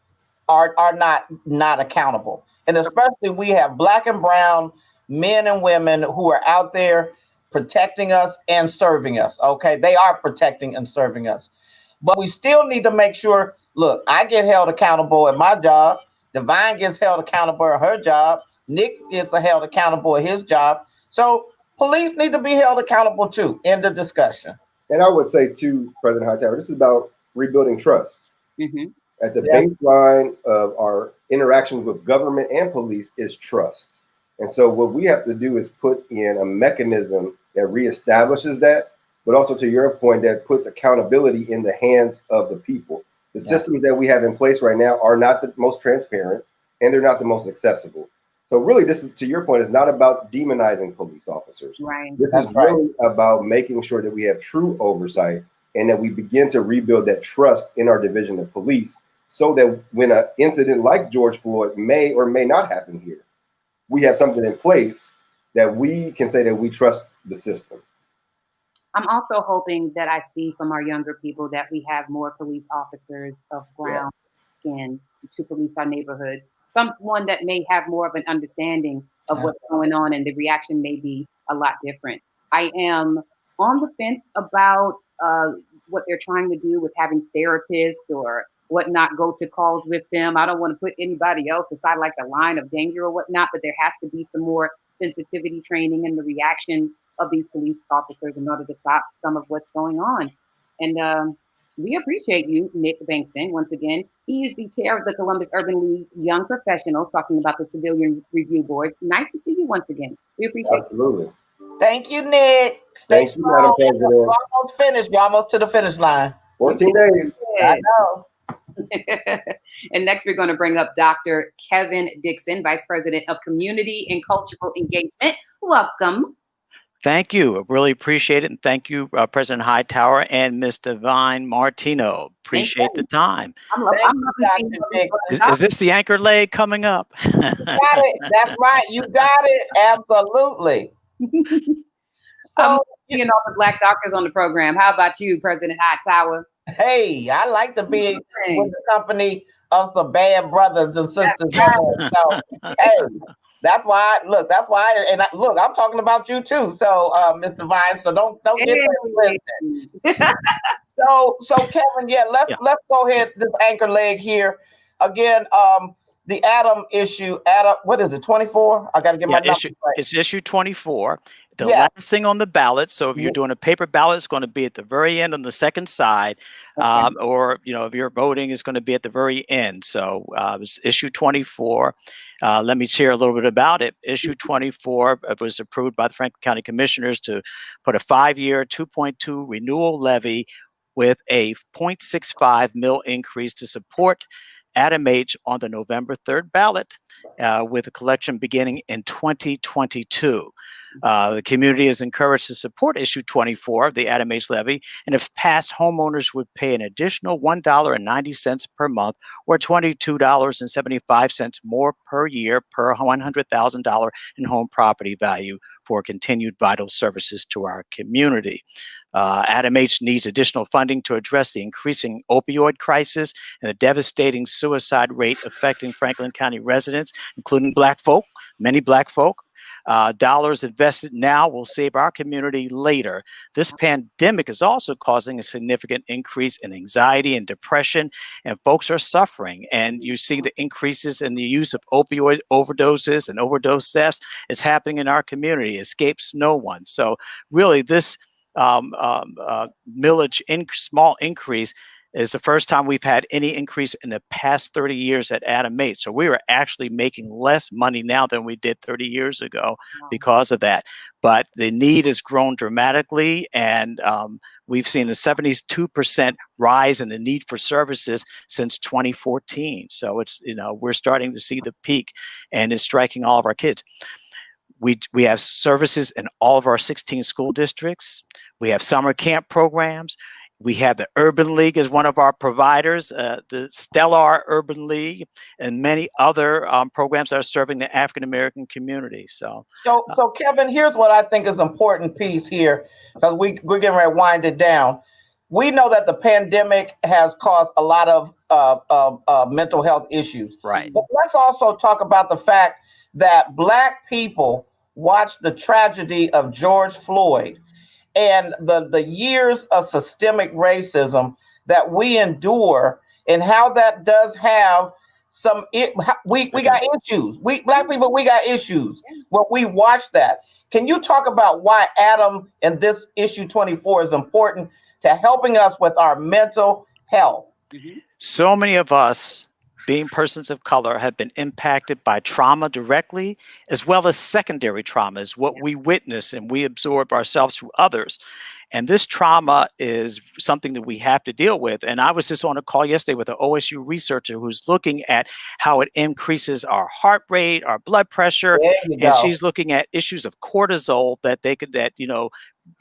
accountable, and especially we have Black and brown men and women who are out there protecting us and serving us. Okay, they are protecting and serving us, but we still need to make sure. Look, I get held accountable at my job. Divine gets held accountable at her job. Nick gets held accountable at his job. So police need to be held accountable too. End of discussion. And I would say too, President Hightower, this is about rebuilding trust. At the baseline of our interactions with government and police is trust. And so what we have to do is put in a mechanism that reestablishes that, but also, to your point, that puts accountability in the hands of the people. The systems that we have in place right now are not the most transparent, and they're not the most accessible. So really, this is, to your point, is not about demonizing police officers. Right. This is really about making sure that we have true oversight and that we begin to rebuild that trust in our division of police, so that when an incident like George Floyd may or may not happen here, we have something in place that we can say that we trust the system. I'm also hoping that I see from our younger people that we have more police officers of brown skin to police our neighborhoods. Someone that may have more of an understanding of what's going on, and the reaction may be a lot different. I am on the fence about what they're trying to do with having therapists or whatnot go to calls with them. I don't want to put anybody else aside like a line of danger or whatnot, but there has to be some more sensitivity training in the reactions of these police officers in order to stop some of what's going on. And we appreciate you, Nick Bankston, once again. He is the chair of the Columbus Urban League's Young Professionals, talking about the Civilian Review Board. Nice to see you once again. We appreciate Absolutely. Thank you, Nick. Stay Thank you, Madam strong. President. We're almost finished. We're almost to the finish line. 14 days. I know. And next, we're going to bring up Dr. Kevin Dixon, Vice President of Community and Cultural Engagement. Welcome. Thank you. I really appreciate it. And thank you, President Hightower and Ms. Divine Martino. Appreciate the time. I'm Thank loving you, seeing Dr. you. Dixon. Is this the anchor leg coming up? Got it. That's right. You got it. Absolutely. I'm So, seeing all the Black doctors on the program. How about you, President Hightower? hey, I like to be with the company of some bad brothers and sisters. So, hey, that's why. Look, that's why. And look, I'm talking about you too. So, Mr. Vine. So don't get that twisted. So Kevin, let's go ahead. This anchor leg here again. The Adam issue. Adam, what is it? 24. I got to get my numbers right. It's issue 24. The Yeah. last thing on the ballot. So if you're doing a paper ballot, it's going to be at the very end on the second side, or if you're voting, it's going to be at the very end. So it's issue 24. Let me share a little bit about it. Issue 24 was approved by the Franklin County Commissioners to put a 5-year 2.2 renewal levy with a 0.65 mil increase to support Adam H. on the November 3rd ballot, with a collection beginning in 2022. The community is encouraged to support issue 24, the Adam H. levy, and if passed, homeowners would pay an additional $1.90 per month or $22.75 more per year per $100,000 in home property value for continued vital services to our community. Adam H. needs additional funding to address the increasing opioid crisis and the devastating suicide rate affecting Franklin County residents, including many Black folk. Dollars invested now will save our community later. This pandemic is also causing a significant increase in anxiety and depression, and folks are suffering. And you see the increases in the use of opioid overdoses and overdose deaths. It's happening in our community. It escapes no one. So really, this millage small increase is the first time we've had any increase in the past 30 years at Adam H. So we are actually making less money now than we did 30 years ago because of that. But the need has grown dramatically, and we've seen a 72% rise in the need for services since 2014. So it's, we're starting to see the peak, and it's striking all of our kids. We have services in all of our 16 school districts. We have summer camp programs. We have the Urban League as one of our providers, the Stellar Urban League, and many other programs that are serving the African American community. So Kevin, here's what I think is an important piece here, because we're getting ready to wind it down. We know that the pandemic has caused a lot of mental health issues. Right. But let's also talk about the fact that Black people watched the tragedy of George Floyd and the years of systemic racism that we endure, and how that does have some, we got issues. Black people, we got issues when we watch that. Can you talk about why Adam and this issue 24 is important to helping us with our mental health? So many of us, being persons of color, have been impacted by trauma directly, as well as secondary traumas, what we witness and we absorb ourselves through others. And this trauma is something that we have to deal with. And I was just on a call yesterday with an OSU researcher who's looking at how it increases our heart rate, our blood pressure, and she's looking at issues of cortisol that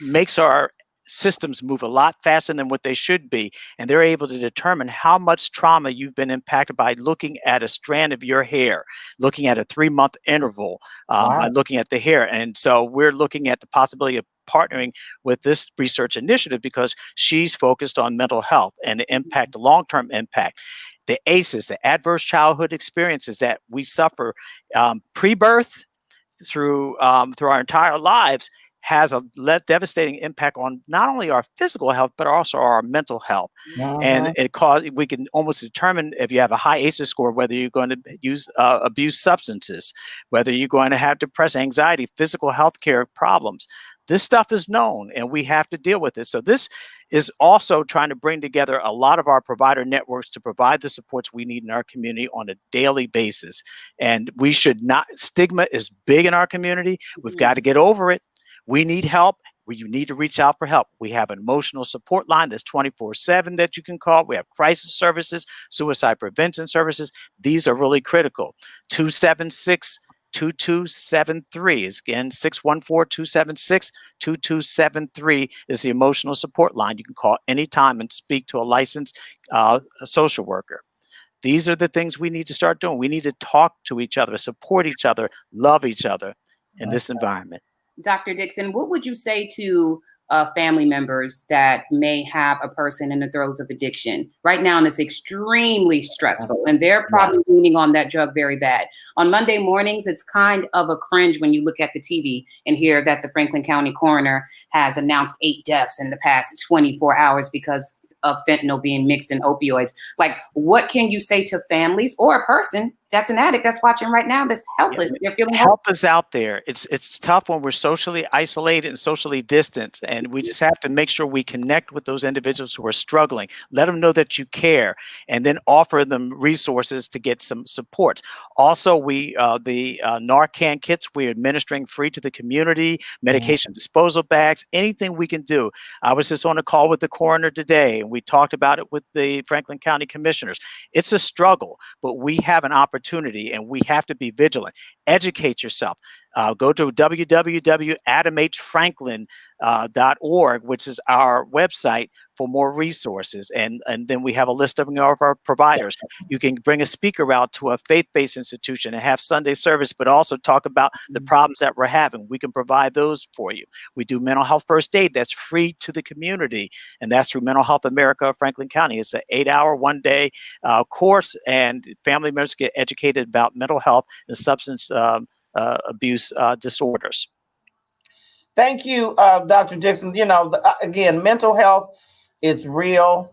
makes our systems move a lot faster than what they should be. And they're able to determine how much trauma you've been impacted by looking at a strand of your hair, looking at a 3-month interval, by looking at the hair. And so we're looking at the possibility of partnering with this research initiative because she's focused on mental health and the impact, the long-term impact. The ACEs, the adverse childhood experiences that we suffer pre-birth through our entire lives, has a devastating impact on not only our physical health, but also our mental health. And we can almost determine if you have a high ACEs score, whether you're going to abuse substances, whether you're going to have depression, anxiety, physical health care problems. This stuff is known and we have to deal with it. So this is also trying to bring together a lot of our provider networks to provide the supports we need in our community on a daily basis. And we should not, stigma is big in our community. We've got to get over it. We need help. You need to reach out for help. We have an emotional support line that's 24/7 that you can call. We have crisis services, suicide prevention services. These are really critical. 276-2273 is again 614-276-2273 is the emotional support line. You can call anytime and speak to a licensed social worker. These are the things we need to start doing. We need to talk to each other, support each other, love each other in this environment. Dr. Dixon, what would you say to family members that may have a person in the throes of addiction right now? And it's extremely stressful and they're probably leaning on that drug very bad. On Monday mornings, it's kind of a cringe when you look at the TV and hear that the Franklin County coroner has announced 8 deaths in the past 24 hours because of fentanyl being mixed in opioids. Like, what can you say to families or a person that's an addict that's watching right now that's helpless? They're feeling help is out there. It's tough when we're socially isolated and socially distant, and we just have to make sure we connect with those individuals who are struggling. Let them know that you care, and then offer them resources to get some support. Also, the Narcan kits we're administering free to the community, medication disposal bags, anything we can do. I was just on a call with the coroner today, and we talked about it with the Franklin County commissioners. It's a struggle, but we have an opportunity and we have to be vigilant. Educate yourself. Go to www.adamhfranklin.org, which is our website, for more resources. And then we have a list of our providers. You can bring a speaker out to a faith-based institution and have Sunday service, but also talk about the problems that we're having. We can provide those for you. We do mental health first aid that's free to the community, and that's through Mental Health America of Franklin County. It's an 8-hour, one-day course, and family members get educated about mental health and substance abuse disorders. Thank you, Dr. Dixon. You know, again, mental health is real.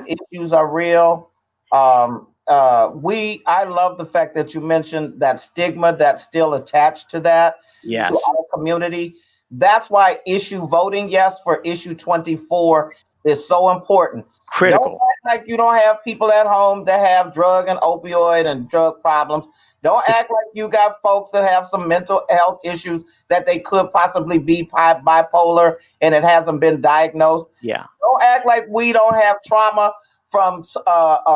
Issues are real. I love the fact that you mentioned that stigma that's still attached to that, to our community. That's why issue voting yes for issue 24 is so important. Critical. Don't act like you don't have people at home that have drug and opioid and drug problems. Don't act like you got folks that have some mental health issues that they could possibly be bipolar and it hasn't been diagnosed. Yeah. Don't act like we don't have trauma from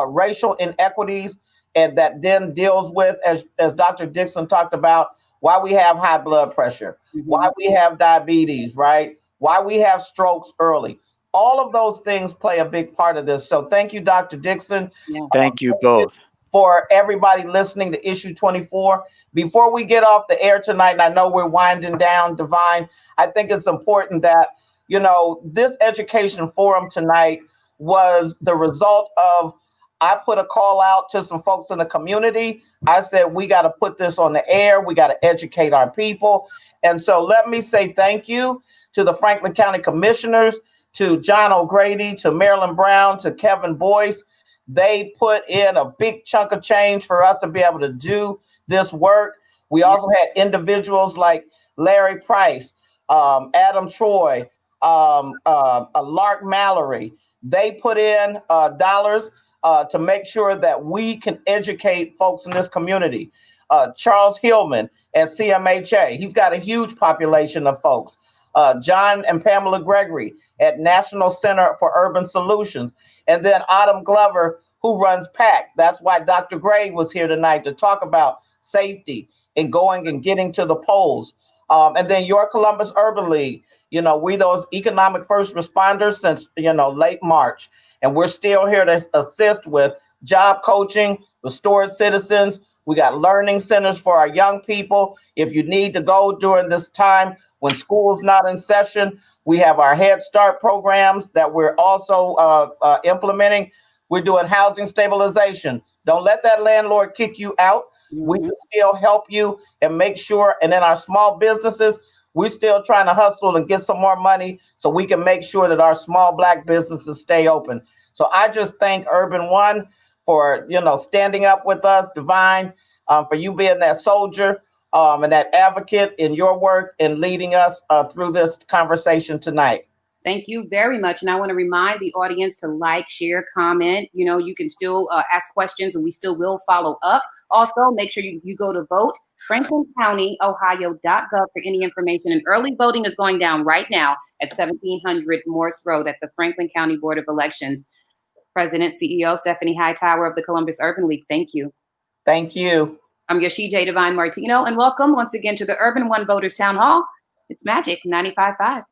racial inequities and that then deals with, as Dr. Dixon talked about, why we have high blood pressure, why we have diabetes, right? Why we have strokes early. All of those things play a big part of this. So thank you, Dr. Dixon. Thank you both. For everybody listening to issue 24. Before we get off the air tonight, and I know we're winding down, Divine, I think it's important that, you know, this education forum tonight was the result of, I put a call out to some folks in the community. I said, we got to put this on the air. We got to educate our people. And so let me say thank you to the Franklin County Commissioners, to John O'Grady, to Marilyn Brown, to Kevin Boyce. They put in a big chunk of change for us to be able to do this work. We also had individuals like Larry Price, Adam Troy, Lark Mallory. They put in dollars to make sure that we can educate folks in this community. Charles Hillman at CMHA, he's got a huge population of folks. John and Pamela Gregory at National Center for Urban Solutions. And then Autumn Glover, who runs PAC. That's why Dr. Gray was here tonight to talk about safety and going and getting to the polls. And then your Columbus Urban League, you know, we those economic first responders since, you know, late March. And we're still here to assist with job coaching, restored citizens. We got learning centers for our young people. If you need to go during this time when school's not in session, we have our Head Start programs that we're also implementing. We're doing housing stabilization. Don't let that landlord kick you out. We can still help you and make sure. And then our small businesses, we're still trying to hustle and get some more money so we can make sure that our small Black businesses stay open. So I just thank Urban One for, you know, standing up with us, Divine, for you being that soldier and that advocate in your work and leading us through this conversation tonight. Thank you very much. And I want to remind the audience to like, share, comment. You know, you can still ask questions and we still will follow up. Also, make sure you go to vote franklincounty.ohio.gov for any information. And early voting is going down right now at 1700 Morse Road at the Franklin County Board of Elections. President, CEO Stephanie Hightower of the Columbus Urban League, thank you. Thank you. I'm your CJ Divine Martino, and welcome once again to the Urban One Voters Town Hall. It's Magic 95.5.